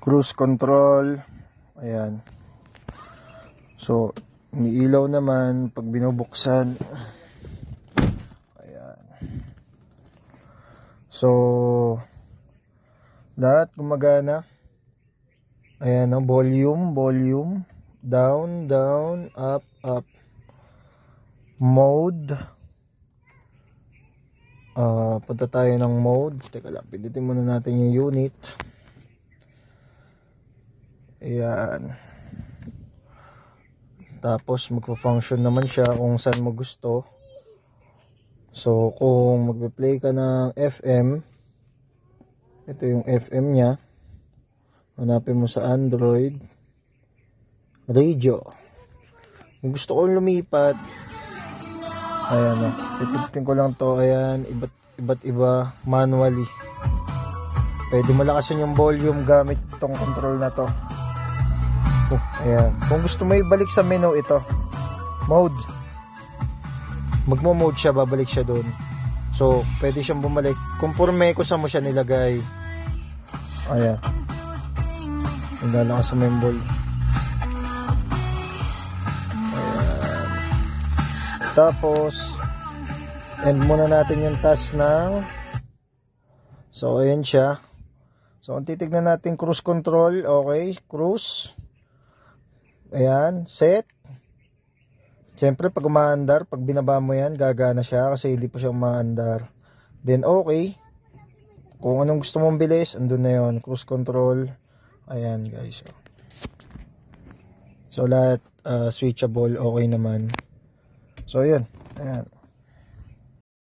cruise control. Ayan. So, umiilaw naman pag binubuksan. Ayan. So, lahat gumagana. Ayan, no? Volume. Down, up. Mode. Punta tayo ng mode. Teka lang, pindutin muna natin yung unit. Ayan. Tapos magpa-function naman siya kung saan mo gusto. So kung magpe-play ka ng FM, ito yung FM nya. Hanapin mo sa Android radio. Kung gusto ko lumipat, ayan o, pipitin ko lang to. Ayan, iba't iba manually. Pwede mo lakasan yung volume gamit itong control na to. Ayan. Kung gusto mo ibalik sa menu, ito mode, magmo-mode siya, babalik siya doon. So pwede siyang bumalik conforme kung saan mo siya nilagay. Ayan, nilalakas sa member. Ayan. Tapos end muna natin yung task ng, so ayan siya. So kung titignan natin cruise control, okay, cruise. Ayan, set. Siyempre pag umaandar, pag binaba mo yan, gagana siya kasi hindi pa siya umaandar. Then okay. Kung anong gusto mong bilis, andun na yun. Cruise control. Ayan guys. So lahat switchable, okay naman. So yun. Ayan.